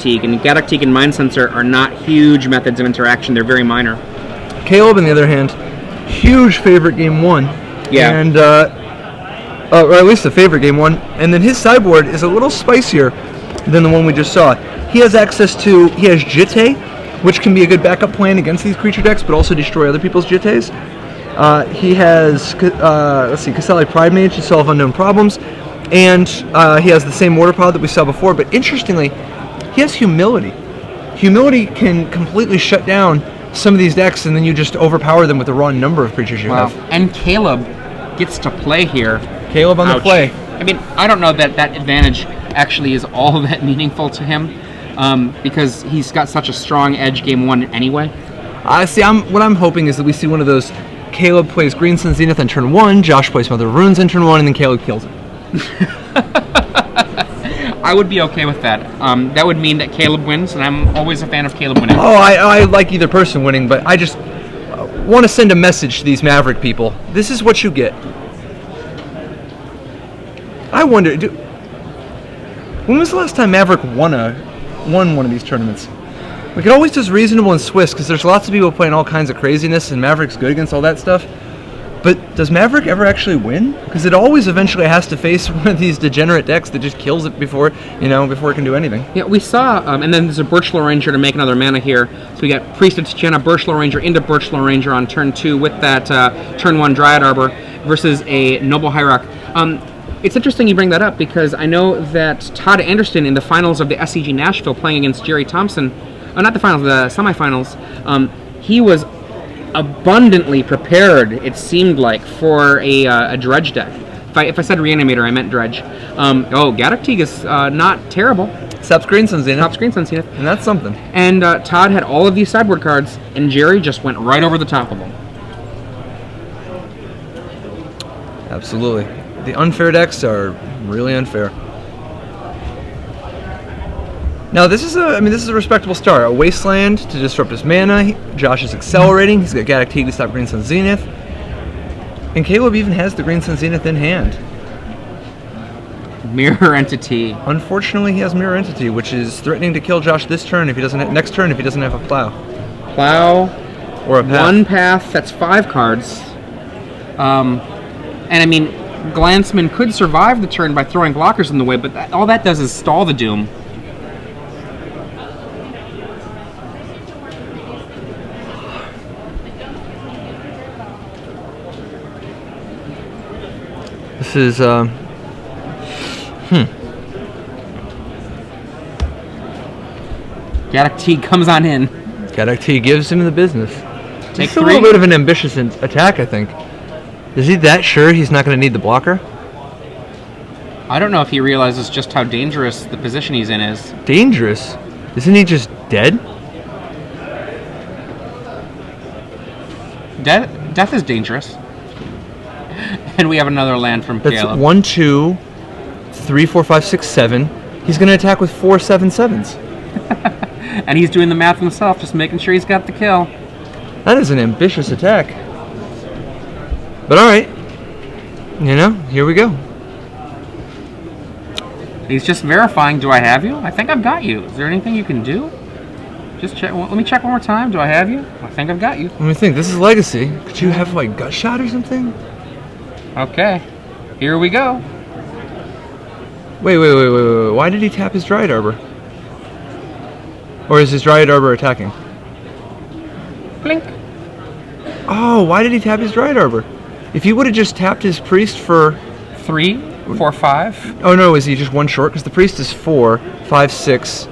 and Galactique and Mind Sensor are not huge methods of interaction. They're very minor. Caleb, on the other hand, huge favorite game 1. Yeah. And, or at least a favorite game 1. And then his sideboard is a little spicier than the one we just saw. He has access to, he has Jitte, which can be a good backup plan against these creature decks, but also destroy other people's Jittes. He has, let's see, Caselli Pride Mage to solve unknown problems. And he has the same Mortar Pod that we saw before, but interestingly, he has Humility. Humility can completely shut down some of these decks, and then you just overpower them with the raw number of creatures you have. And Caleb gets to play here. Caleb on the play. I mean, I don't know that that advantage actually is all that meaningful to him, because he's got such a strong edge game 1 anyway. See, what I'm hoping is that we see one of those, Caleb plays Green Sun Zenith on turn 1, Josh plays Mother of Runes on turn 1, and then Caleb kills it. I would be okay with that. That would mean that Caleb wins, and I'm always a fan of Caleb winning. Oh, I like either person winning, but I just want to send a message to these Maverick people. This is what you get. I wonder, when was the last time Maverick won one of these tournaments? Like, it always does reasonable in Swiss, because there's lots of people playing all kinds of craziness, and Maverick's good against all that stuff. But does Maverick ever actually win? Because it always eventually has to face one of these degenerate decks that just kills it before it can do anything. Yeah, we saw, and then there's a Birchlow Ranger to make another mana here. So we got Priest of Tichana, Birchlow Ranger into Birchlow Ranger on turn 2 with that turn 1 Dryad Arbor versus a Noble Hierarch. It's interesting you bring that up, because I know that Todd Anderson in the finals of the SCG Nashville playing against Jerry Thompson, not the finals, the semifinals, he was abundantly prepared, it seemed like, for a Dredge deck. If I said Reanimator, I meant Dredge. Galactique is not terrible. Stops Green Sun Zenith. And that's something. And Todd had all of these sideboard cards, and Jerry just went right over the top of them. Absolutely. The unfair decks are really unfair. Now this is a respectable start. A Wasteland to disrupt his mana. Josh is accelerating. He's got Galactique to stop Green Sun Zenith. And Caleb even has the Green Sun Zenith in hand. Mirror Entity. Unfortunately, he has Mirror Entity, which is threatening to kill Josh this turn if he doesn't next turn if he doesn't have a Plow. Plow. Or a path. One path. That's 5 cards. And I mean, Glantzman could survive the turn by throwing blockers in the way, but all that does is stall the Doom. This is, Galactique comes on in. Galactique gives him the business. Take It's 3. a little bit of an ambitious attack, I think. Is he that sure he's not going to need the blocker? I don't know if he realizes just how dangerous the position he's in is. Dangerous? Isn't he just dead? Death is dangerous. And we have another land from Caleb. That's 1, 2, 3, 4, 5, 6, 7. He's going to attack with 4 7/7s. And he's doing the math himself, just making sure he's got the kill. That is an ambitious attack. But alright. Here we go. He's just verifying, do I have you? I think I've got you. Is there anything you can do? Just check. Let me check one more time. Do I have you? I think I've got you. Let me think. This is Legacy. Could you have, like, Gut Shot or something? Okay. Here we go. Wait. Why did he tap his Dryad Arbor? Or is his Dryad Arbor attacking? Blink. Oh, why did he tap his Dryad Arbor? If he would have just tapped his Priest for 3, 4, 5. Oh no, is he just 1 short? Because the Priest is 4, 5, 6.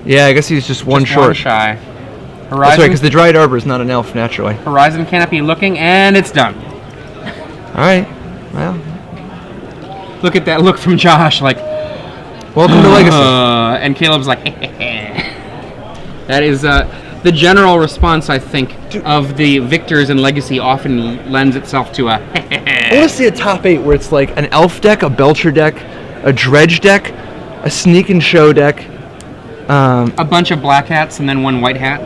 Yeah, I guess he's just 1 short. 1 shy. Horizon. That's right, because the Dryad Arbor is not an elf naturally. Horizon Canopy looking, and it's done. Alright, well. Look at that look from Josh, like, welcome to Legacy. And Caleb's like, That is the general response, I think, of the victors in Legacy often lends itself to a I want to see a top 8 where it's like an elf deck, a Belcher deck, a Dredge deck, a Sneak and Show deck. A bunch of black hats and then 1 white hat.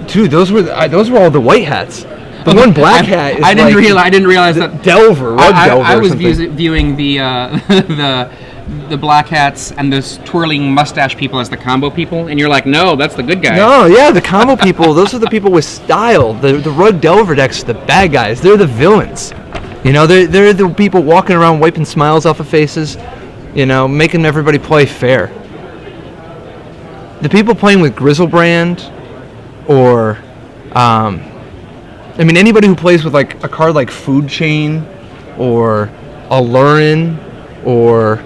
Dude, those were all the white hats. The one black hat is I didn't realize that Delver, Delver. I was viewing the the black hats and those twirling mustache people as the combo people, and you're like, no, that's the good guy. No, yeah, the combo people, those are the people with style. The Rug Delver decks are the bad guys. They're the villains. You know, they're the people walking around wiping smiles off of faces, you know, making everybody play fair. The people playing with Grizzlebrand or, I mean, anybody who plays with like a card like Food Chain or Alurin or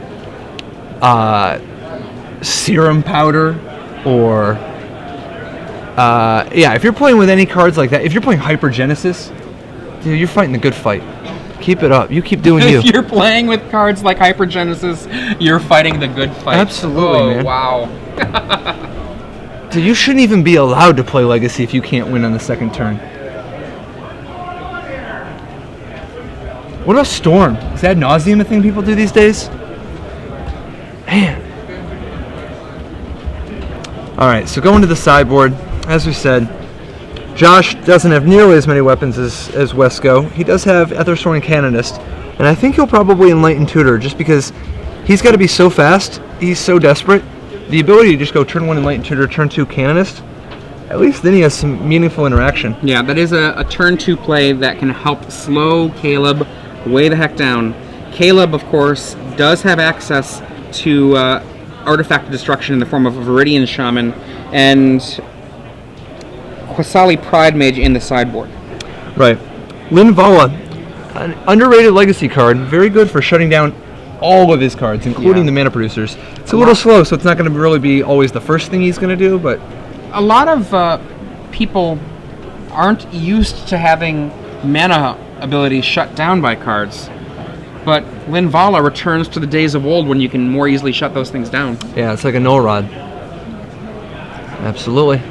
Serum Powder or yeah, if you're playing with any cards like that, if you're playing Hypergenesis, dude, you're fighting the good fight. Keep it up. You keep doing you. If you're playing with cards like Hypergenesis, you're fighting the good fight. Absolutely, man. Wow. Dude, you shouldn't even be allowed to play Legacy if you can't win on the second turn. What about Storm? Is ad nauseum a thing people do these days? Man. Alright, so going to the sideboard, as we said, Josh doesn't have nearly as many weapons as Wesco. He does have Ethersworn Canonist, and I think he'll probably Enlighten Tutor just because he's got to be so fast, he's so desperate. The ability to just go turn 1 Enlighten Tutor, turn 2 Canonist, at least then he has some meaningful interaction. Yeah, that is a turn 2 play that can help slow Caleb way the heck down. Caleb, of course, does have access to Artifact of Destruction in the form of a Viridian Shaman and Quasali Pride Mage in the sideboard. Right. Linvala, an underrated legacy card, very good for shutting down all of his cards, including the mana producers. It's a little slow, so it's not going to really be always the first thing he's going to do, but... A lot of people aren't used to having mana abilities shut down by cards, but Linvala returns to the days of old when you can more easily shut those things down. Yeah, it's like a null rod. Absolutely.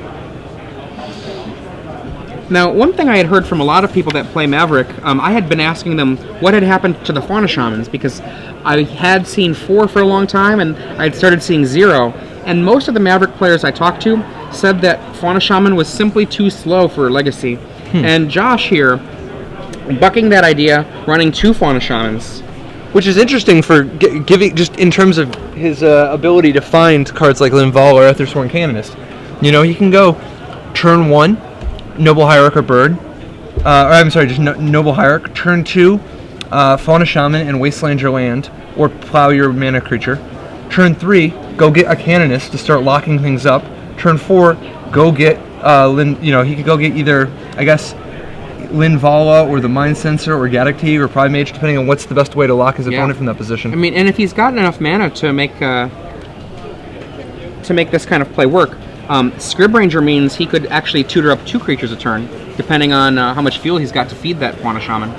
Now, one thing I had heard from a lot of people that play Maverick, I had been asking them what had happened to the Fauna Shamans, because I had seen 4 for a long time, and I'd started seeing 0, and most of the Maverick players I talked to said that Fauna Shaman was simply too slow for Legacy. And Josh here, bucking that idea, running 2 Fauna Shamans. Which is interesting for giving, just in terms of his ability to find cards like Linval or Ethersworn Canonist. You know, he can go turn 1, Noble Hierarch or Bird. Or I'm sorry, just Noble Hierarch. Turn 2, Fauna Shaman and Wasteland your land, or plow your mana creature. Turn 3, go get a Canonist to start locking things up. Turn 4, go get he could go get either, I guess, Linvala or the Mind Sensor or Gaddock or Pride Mage, depending on what's the best way to lock his opponent from that position. I mean, and if he's got enough mana to make this kind of play work, Scrib Ranger means he could actually tutor up 2 creatures a turn, depending on how much fuel he's got to feed that Fauna Shaman.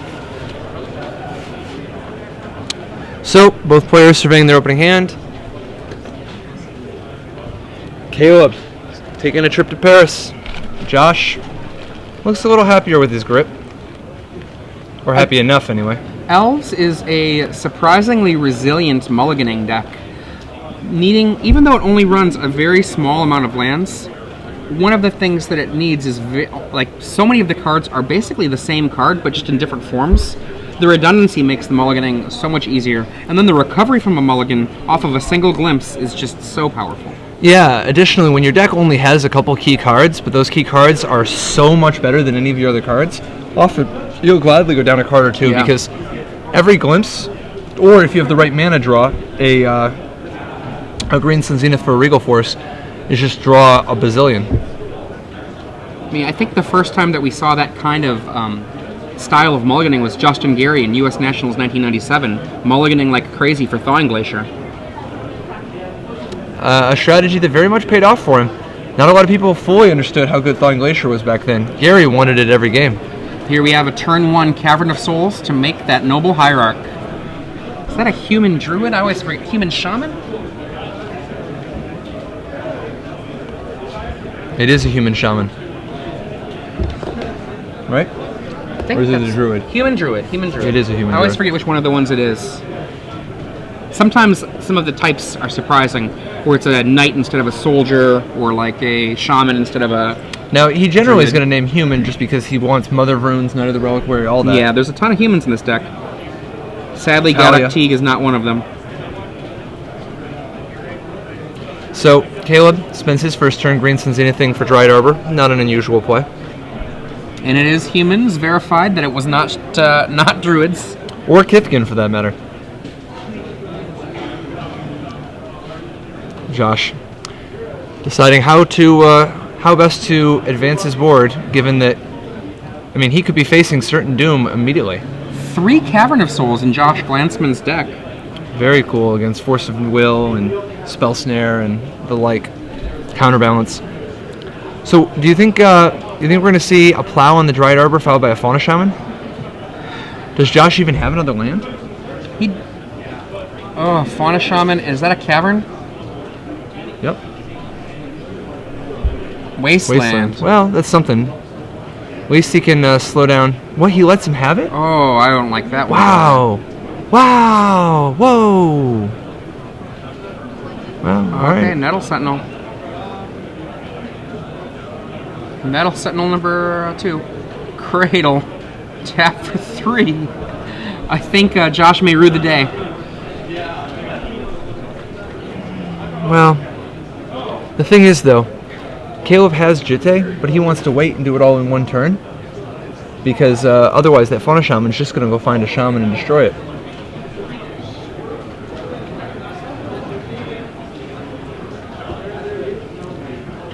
So, both players surveying their opening hand. Caleb taking a trip to Paris. Josh looks a little happier with his grip. Or happy enough, anyway. Elves is a surprisingly resilient mulliganing deck. Even though it only runs a very small amount of lands, one of the things that it needs is, so many of the cards are basically the same card, but just in different forms. The redundancy makes the mulliganing so much easier, and then the recovery from a mulligan off of a single glimpse is just so powerful. Yeah, additionally, when your deck only has a couple key cards, but those key cards are so much better than any of your other cards, often you'll gladly go down a card or 2 because every glimpse, or if you have the right mana draw, a green Sun Zenith for a Regal Force is just draw a bazillion. I mean, I think the first time that we saw that kind of style of mulliganing was Justin Gary in U.S. Nationals 1997, mulliganing like crazy for Thawing Glacier. A strategy that very much paid off for him. Not a lot of people fully understood how good Thawing Glacier was back then. Gary wanted it every game. Here we have a turn 1 Cavern of Souls to make that Noble Hierarch. Is that a human druid? I always forget. Human shaman? It is a human shaman. Right? Or is it a druid? Human druid. It is a human druid. I always forget which one of the ones it is. Sometimes some of the types are surprising, where it's a knight instead of a soldier, or like a shaman instead of a... Now, he generally is going to name human just because he wants Mother of Runes, Knight of the Reliquary, all that. Yeah, there's a ton of humans in this deck. Sadly, Gaddock Teague is not one of them. So Caleb spends his first turn green sends anything for Dryad Arbor. Not an unusual play. And it is humans verified that it was not not druids. Or Kithkin, for that matter. Josh deciding how best to advance his board, given that, I mean, he could be facing certain doom immediately. 3 Cavern of Souls in Josh Glantzman's deck. Very cool against Force of Will and Spell Snare and the like. Counterbalance. So, do you think we're going to see a Plow on the Dryad Arbor followed by a Fauna Shaman? Does Josh even have another land? Fauna Shaman. Is that a Cavern? Yep. Wasteland. Well, that's something. At least he can slow down. What, he lets him have it? Oh, I don't like that one. Wow. Wow. Whoa. Well, all right. Okay, Nettle Sentinel. Nettle Sentinel number 2. Cradle. Tap for 3. I think Josh may rue the day. Well, the thing is, though, Caleb has Jitte, but he wants to wait and do it all in one turn. Because otherwise that Fauna Shaman's just going to go find a Shaman and destroy it.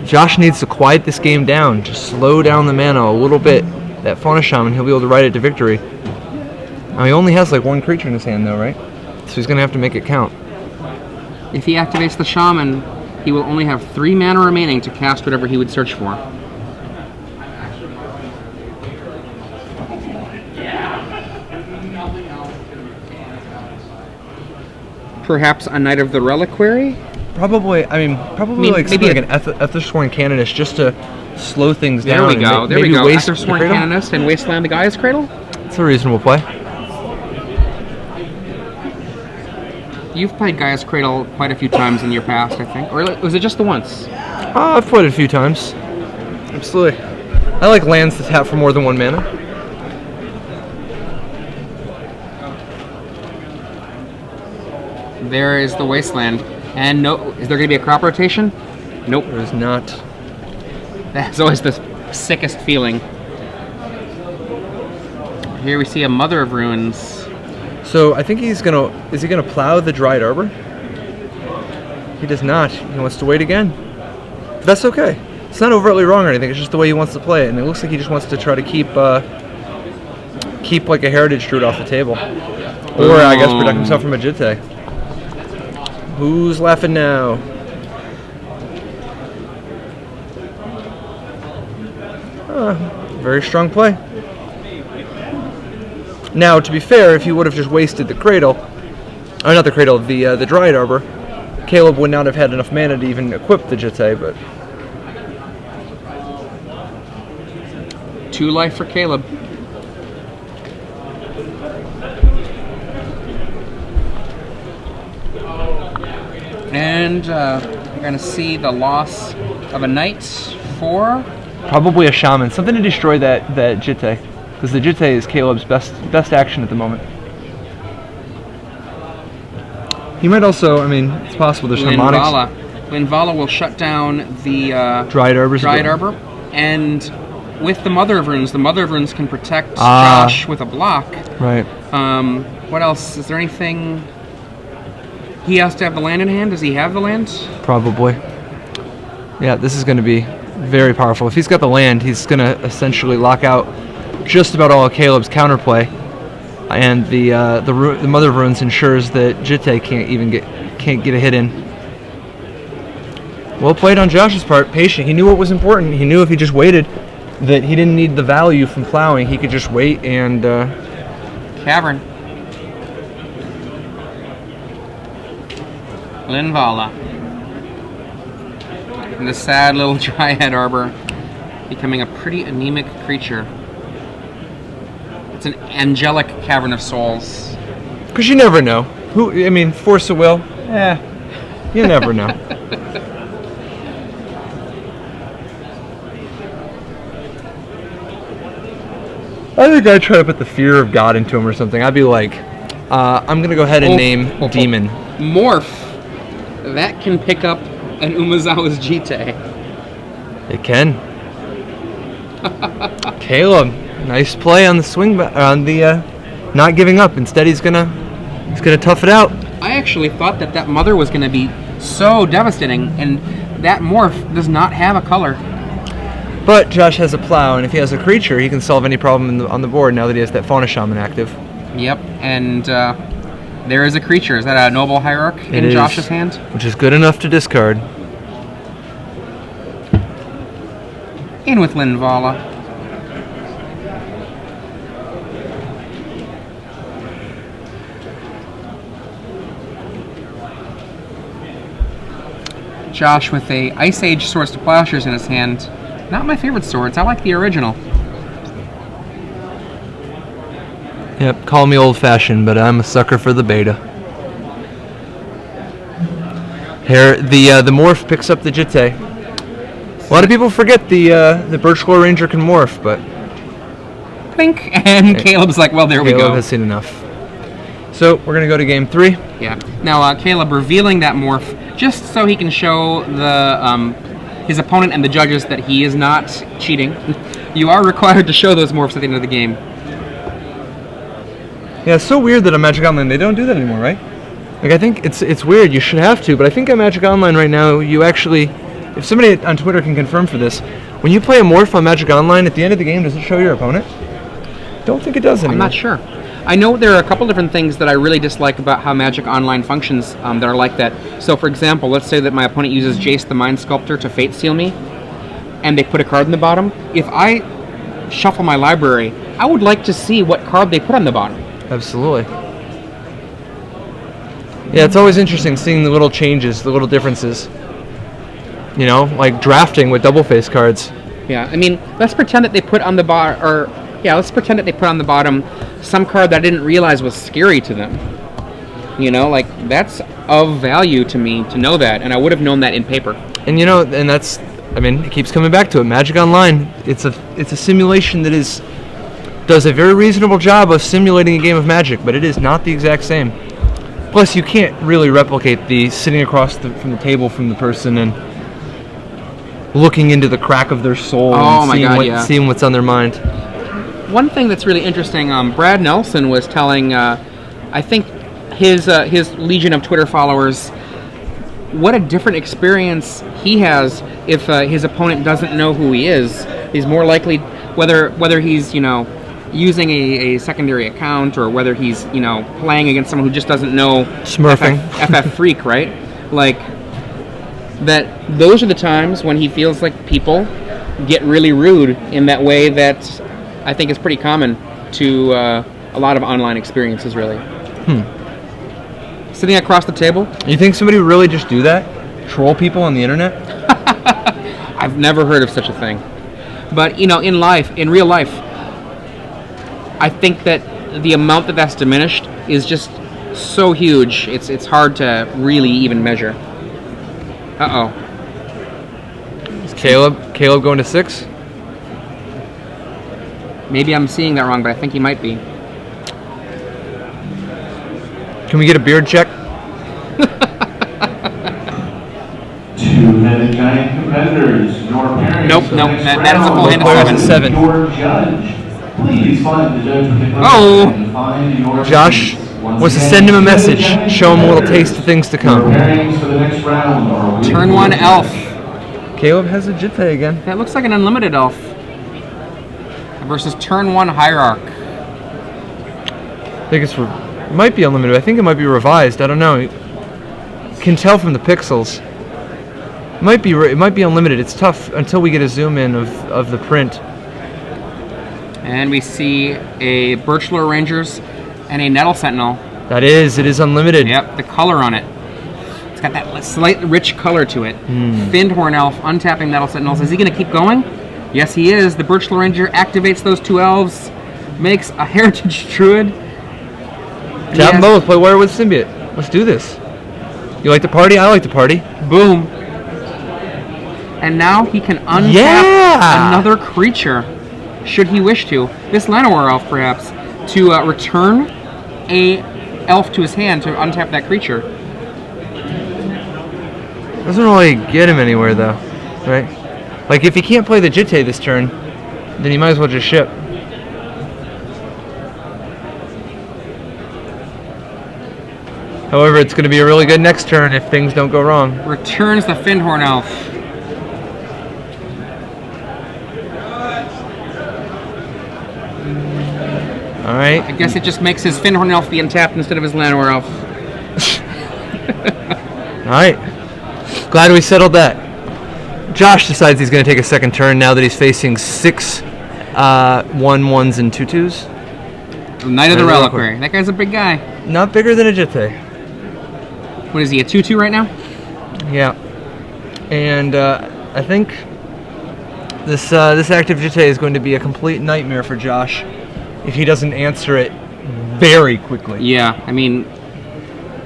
Josh needs to quiet this game down, just slow down the mana a little bit. That Fauna Shaman, he'll be able to ride it to victory. Now he only has like 1 creature in his hand though, right? So he's going to have to make it count. If he activates the Shaman, he will only have 3 mana remaining to cast whatever he would search for. Perhaps a Knight of the Reliquary? Probably like something like an Ethersworn Canonist just to slow things down. There we go. There we go. Waste Ethersworn the Canonist and Wasteland the Gaia's Cradle? It's a reasonable play. You've played Gaia's Cradle quite a few times in your past, I think. Or was it just the once? I've played it a few times. Absolutely. I like lands that tap for more than 1 mana. There is the Wasteland. And no, is there going to be a crop rotation? Nope. There is not. That's always the sickest feeling. Here we see a Mother of Ruins. So I think is he gonna plow the Dryad Arbor? He does not. He wants to wait again. But that's okay. It's not overtly wrong or anything. It's just the way he wants to play it, and it looks like he just wants to try to keep like a Heritage Druid off the table, or I guess protect himself from a Jitte. Who's laughing now? Very strong play. Now, to be fair, if he would have just wasted the Cradle, or not the Cradle, the Dryad Arbor, Caleb would not have had enough mana to even equip the Jitte, but... 2 life for Caleb. And you're going to see the loss of a Knight for... Probably a Shaman. Something to destroy that Jitte. Because the Jitte is Caleb's best action at the moment. He might also, I mean, it's possible there's harmonics. Linvala will shut down the Dryad Arbor. And with the Mother of Runes can protect Josh with a block. Right. What else? Is there anything... He has to have the land in hand? Does he have the land? Probably. Yeah, this is going to be very powerful. If he's got the land, he's going to essentially lock out just about all of Caleb's counterplay, and the Mother of Runes ensures that Jitte can't get a hit in. Well played on Josh's part. Patient. He knew what was important. He knew if he just waited, that he didn't need the value from plowing. He could just wait and. Cavern. Linvala. And the sad little Dryad Arbor becoming a pretty anemic creature. It's an angelic Cavern of Souls. Because you never know. Force of Will? You never know. I think I'd try to put the fear of God into him or something. I'd be like, I'm going to go ahead and name Demon. Morph. That can pick up an Umezawa's Jite. It can. Caleb, nice play on the swing, on the not giving up. Instead, he's gonna tough it out. I actually thought that mother was gonna be so devastating, and that morph does not have a color. But Josh has a plow, and if he has a creature, he can solve any problem on the board now that he has that Fauna Shaman active. Yep, and there is a creature. Is that a Noble Hierarch in Josh's hand? Which is good enough to discard. In with Linvala. Josh with a Ice Age Swords to Plowshares in his hand. Not my favorite swords. I like the original. Yep, call me old-fashioned, but I'm a sucker for the beta. Here, the morph picks up the Jite. A lot of people forget the Birchlore Ranger can morph, but... Clink! And Caleb's like, well, there we go. Caleb has seen enough. So, we're going to go to game 3. Yeah. Now, Caleb revealing that morph just so he can show the his opponent and the judges that he is not cheating. You are required to show those morphs at the end of the game. Yeah, it's so weird that on Magic Online they don't do that anymore, right? Like, I think it's weird. You should have to, but I think on Magic Online right now, you actually, if somebody on Twitter can confirm for this, when you play a morph on Magic Online, at the end of the game, does it show your opponent? Don't think it does anymore. I'm not sure. I know there are a couple different things that I really dislike about how Magic Online functions that are like that. So, for example, let's say that my opponent uses Jace the Mind Sculptor to Fate Seal me, and they put a card in the bottom. If I shuffle my library, I would like to see what card they put on the bottom. Absolutely. Yeah, it's always interesting seeing the little changes, the little differences. You know, like drafting with double face cards. Yeah, I mean, let's pretend that they put on the let's pretend that they put on the bottom some card that I didn't realize was scary to them. You know, like, that's of value to me to know that, and I would have known that in paper. And you know, and that's, I mean, it keeps coming back to it. Magic Online, it's a simulation that does a very reasonable job of simulating a game of Magic, but it is not the exact same. Plus, you can't really replicate the sitting across from the table from the person and looking into the crack of their soul and seeing what's on their mind. One thing that's really interesting, Brad Nelson was telling, I think, his legion of Twitter followers what a different experience he has if his opponent doesn't know who he is. He's more likely, whether he's, using a secondary account or whether he's, playing against someone who just doesn't know Smurfing. FF Freak, right? Like, that those are the times when he feels like people get really rude in that way that I think is pretty common to a lot of online experiences, really. Sitting across the table. You think somebody would really just do that? Troll people on the internet? I've never heard of such a thing. But, in real life, I think that the amount that's diminished is just so huge, it's hard to really even measure. Uh-oh. Is Caleb going to 6? Maybe I'm seeing that wrong, but I think he might be. Can we get a beard check? Two-headed giant competitors. Your parents. Nope. That is a full hand of 7. Your judge. Please find the judge with the Oh! find your Josh wants to send him a message, show him a little taste of things to come. Your pairings for the next round are Turn 1 elf. Caleb has a Jite again. That looks like an unlimited elf. Versus turn 1 hierarch. I think it might be unlimited. I think it might be revised. I don't know. You can tell from the pixels. It might be unlimited. It's tough until we get a zoom in of the print. And we see a Birchlore Rangers and a Nettle Sentinel. It is unlimited. Yep, the color on it. It's got that slight rich color to it. Finned Horn Elf, untapping Nettle Sentinels. Is he going to keep going? Yes, he is. The Birchlore Ranger activates those 2 elves, makes a Heritage Druid. Tap them both, play Warrior with Symbiote. Let's do this. You like to party? I like to party. Boom. And now he can untap another creature, should he wish to. This Llanowar elf, perhaps, to return a elf to his hand to untap that creature. Doesn't really get him anywhere though, right? Like if he can't play the Jitte this turn, then he might as well just ship. However, it's going to be a really good next turn if things don't go wrong. Returns the Findhorn Elf. All right. I guess it just makes his Findhorn Elf be untapped instead of his Llanowar Elf. All right. Glad we settled that. Josh decides he's going to take a second turn now that he's facing 6 1/1s and 2/2s. Knight of the Reliquary. That guy's a big guy. Not bigger than a Jitte. What is he, a 2/2 right now? Yeah. And I think this active Jitte is going to be a complete nightmare for Josh if he doesn't answer it very quickly. Yeah, I mean,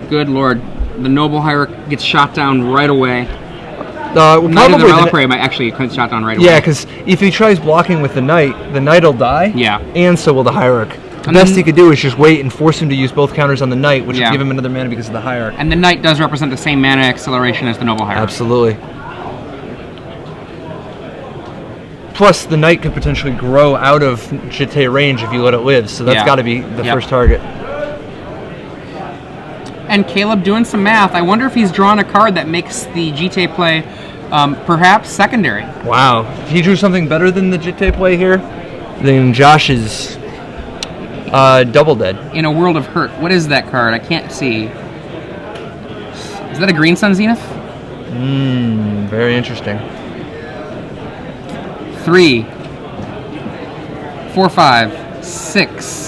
good lord. The Noble Hierarch gets shot down right away. Knight of the Reliquary might actually get shot down right away. Yeah, because if he tries blocking with the Knight will die. Yeah. And so will the Hierarch. The best he could do is just wait and force him to use both counters on the Knight, which will give him another mana because of the Hierarch. And the Knight does represent the same mana acceleration as the Noble Hierarch. Absolutely. Plus, the Knight could potentially grow out of Jitte range if you let it live, so that's got to be the first target. And Caleb doing some math. I wonder if he's drawn a card that makes the Jitte play perhaps secondary. Wow. If he drew something better than the Jitte play here, then Josh is double dead. In a World of Hurt. What is that card? I can't see. Is that a Green Sun Zenith? Very interesting. 3, 4, 5, 6.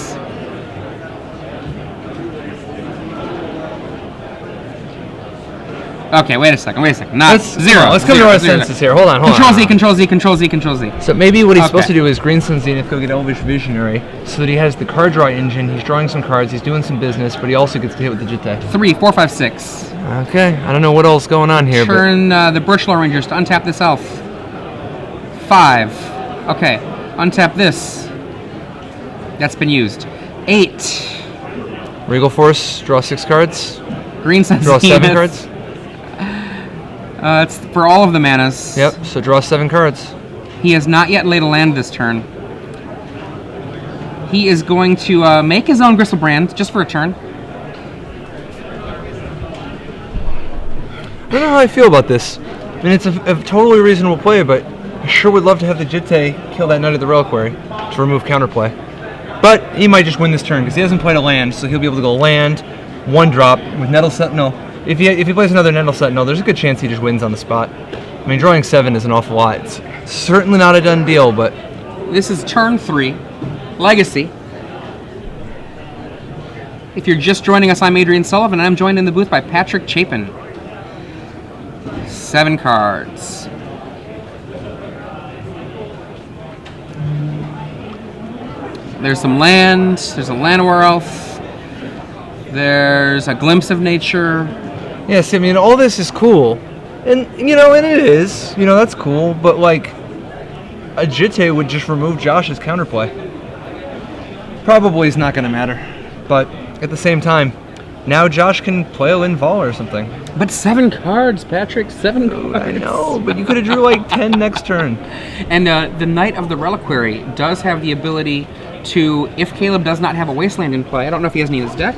Okay, wait a second. Not 0. Let's come to our senses here. Hold on. Control Z, Control Z, Control Z, Control Z. So maybe what he's supposed to do is Green Sun Zenith, go get Elvish Visionary, so that he has the card draw engine, he's drawing some cards, he's doing some business, but he also gets to hit with the Jitte. 3, 4, 5, 6. Okay, I don't know what else is going on here. Turn the Birchlaw Rangers to untap this elf. 5. Okay, untap this. That's been used. 8. Regal Force, draw 6 cards. Green Sun Draw Zenith. 7 cards. It's for all of the manas. Yep, so draw 7 cards. He has not yet laid a land this turn. He is going to make his own Gristlebrand just for a turn. I don't know how I feel about this. I mean, it's a totally reasonable play, but I sure would love to have the Jitte kill that Knight of the Reliquary to remove counterplay. But he might just win this turn because he hasn't played a land, so he'll be able to go land, 1 drop with Nettle Sentinel. If he plays another Nettle Sentinel, there's a good chance he just wins on the spot. I mean, drawing 7 is an awful lot. It's certainly not a done deal, but... This is turn 3. Legacy. If you're just joining us, I'm Adrian Sullivan, and I'm joined in the booth by Patrick Chapin. 7 cards. There's some land. There's a Llanowar Elf. There's a Glimpse of Nature. Yes, I mean, all this is cool. And, and it is. That's cool. But, like, a Jitte would just remove Josh's counterplay. Probably is not going to matter. But, at the same time, now Josh can play a Lin Vol or something. But 7 cards, Patrick. 7 cards. I know, but you could have drew, like, 10 next turn. And the Knight of the Reliquary does have the ability to, if Caleb does not have a Wasteland in play, I don't know if he has any in his deck.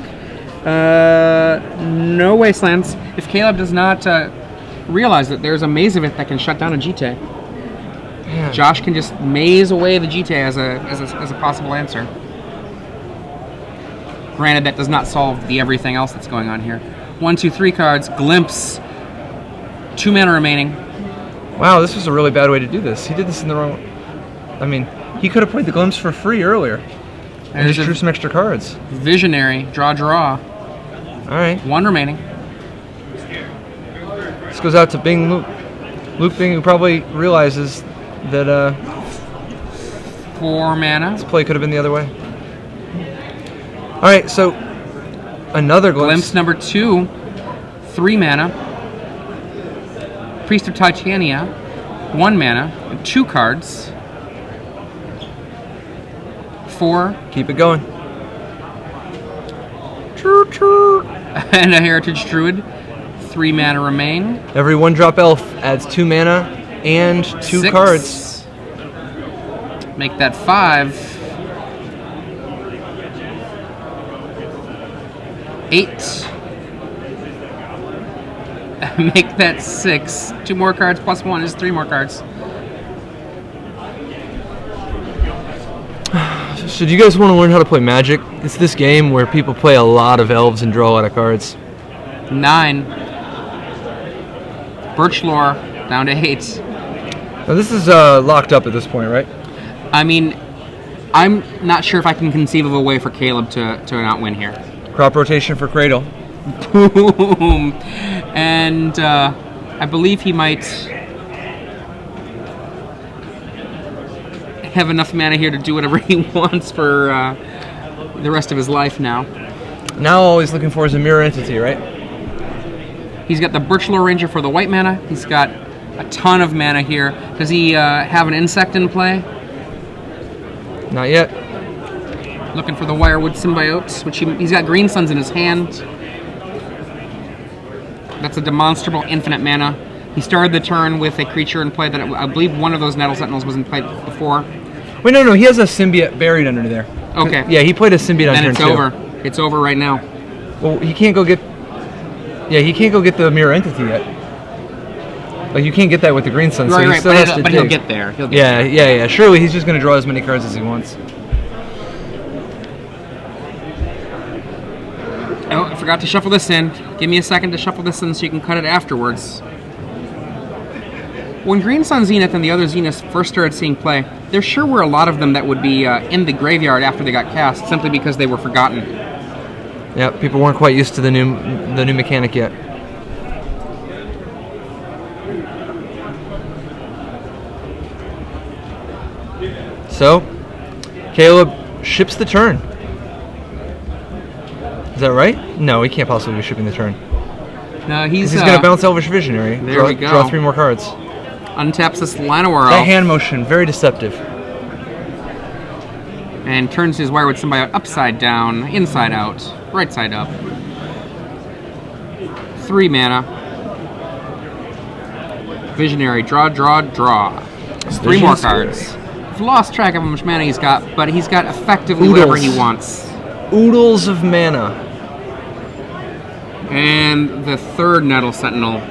No Wastelands. If Caleb does not realize that there's a Maze of it that can shut down a Jitte, Josh can just maze away the Jitte as a possible answer. Granted, that does not solve the everything else that's going on here. 1, 2, 3 cards. Glimpse. 2 mana remaining. Wow, this was a really bad way to do this. He did this in the wrong... I mean, he could have played the Glimpse for free earlier. And just drew some extra cards. Visionary. Draw. Alright. 1 remaining. This goes out to Bing Luke. Luke Bing, who probably realizes that 4 mana. This play could have been the other way. Alright, so another Glimpse. Glimpse number 2. 3 mana. Priest of Titania. 1 mana. And 2 cards. 4. Keep it going. And a Heritage Druid. 3 mana remain. Every 1-drop elf adds 2 mana and 2 6. cards. Make that 5. 8. Make that 6. 2 more cards plus 1 is 3 more cards. So do you guys want to learn how to play Magic? It's this game where people play a lot of elves and draw a lot of cards. 9. Birch Lore down to 8. Now this is locked up at this point, right? I mean, I'm not sure if I can conceive of a way for Caleb to not win here. Crop rotation for Cradle. Boom! And I believe he might have enough mana here to do whatever he wants for the rest of his life now. Now all he's looking for is a mirror entity, right? He's got the Birch Lore Ranger for the white mana. He's got a ton of mana here. Does he have an insect in play? Not yet. Looking for the Wirewood Symbiote, which he's got Green Suns in his hand. That's a demonstrable infinite mana. He started the turn with a creature in play that I believe one of those Nettle Sentinels was in play before. Wait, no, he has a symbiote buried under there. Okay. Yeah, he played a symbiote on Then turn it's 2. over. It's over right now. Well, he can't go get... Yeah, he can't go get the mirror entity yet. Like, you can't get that with the Green Sun, so he still has to but dig. he'll get there. He'll get Yeah. Surely he's just going to draw as many cards as he wants. Oh, I forgot to shuffle this in. Give me a second to shuffle this in so you can cut it afterwards. When Green Sun Zenith and the other Zeniths first started seeing play, there sure were a lot of them that would be in the graveyard after they got cast, simply because they were forgotten. Yeah, people weren't quite used to the new mechanic yet. So, Caleb ships the turn. Is that right? No, he can't possibly be shipping the turn. No, he's going to bounce Elvish Visionary. There we go. Draw 3 more cards. Untaps this Llanowar That Elf hand motion, very deceptive. and turns his Wirewood Symbiote upside down, inside out, right side up. 3 mana. Visionary, draw. It's 3 more cards. I've lost track of how much mana he's got, but he's got effectively whatever he wants. Oodles of mana. And the 3rd Nettle Sentinel.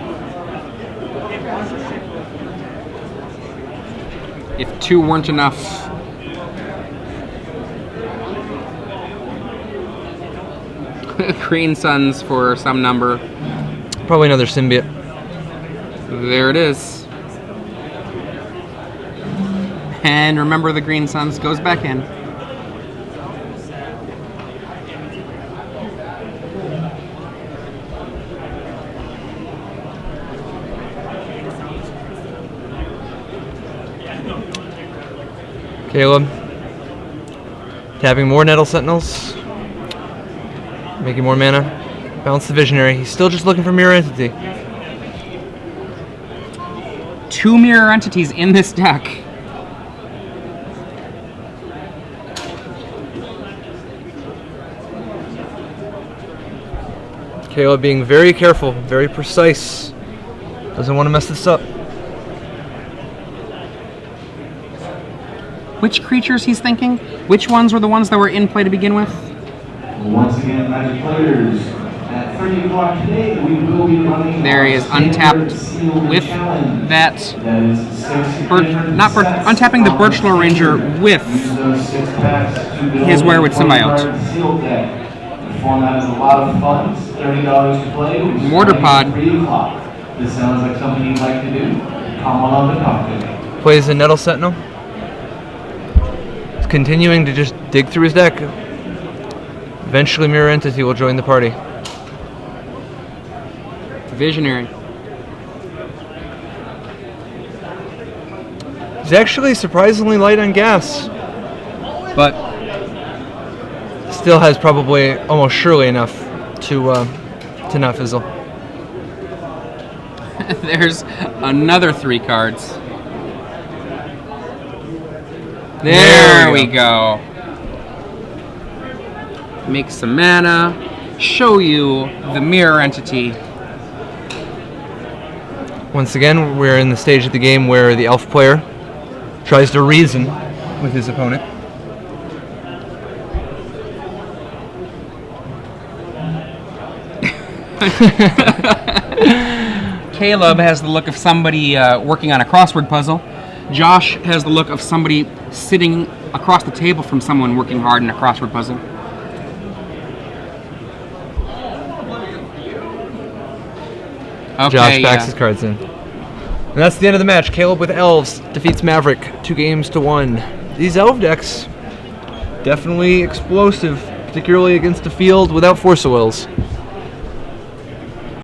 If 2 weren't enough. Green Suns for some number. Probably another symbiote. There it is. And remember, the Green Suns goes back in. Caleb. Tapping more Nettle Sentinels. Making more mana. Bounce the Visionary. He's still just looking for Mirror Entity. 2 mirror entities in this deck. Caleb being very careful, very precise. Doesn't want to mess this up. Which creatures he's thinking? Which ones were the ones that were in play to begin with? Once again, Magic players, at 30 o'clock today, we will be running. There he is, untapped with that. Untapping the Birch Lore Ranger with his Wirewood Symbiote. The format is a lot of fun. It's $30 to play. Mortar Pod. 3 o'clock. This sounds like something you'd like to do. Come on up and talk to me. Plays a Nettle Sentinel. He's continuing to just dig through his deck. Eventually Mirror Entity will join the party. Visionary. He's actually surprisingly light on gas, but still has probably almost surely enough to not fizzle. There's another 3 cards. There we go. Make some mana. Show you the mirror entity. Once again, we're in the stage of the game where the elf player tries to reason with his opponent. Caleb has the look of somebody working on a crossword puzzle. Josh has the look of somebody sitting across the table from someone working hard in a crossword puzzle. Okay, Josh backs his cards in. And that's the end of the match. Caleb with Elves defeats Maverick 2-1. These Elf decks, definitely explosive, particularly against a field without Force of Wills.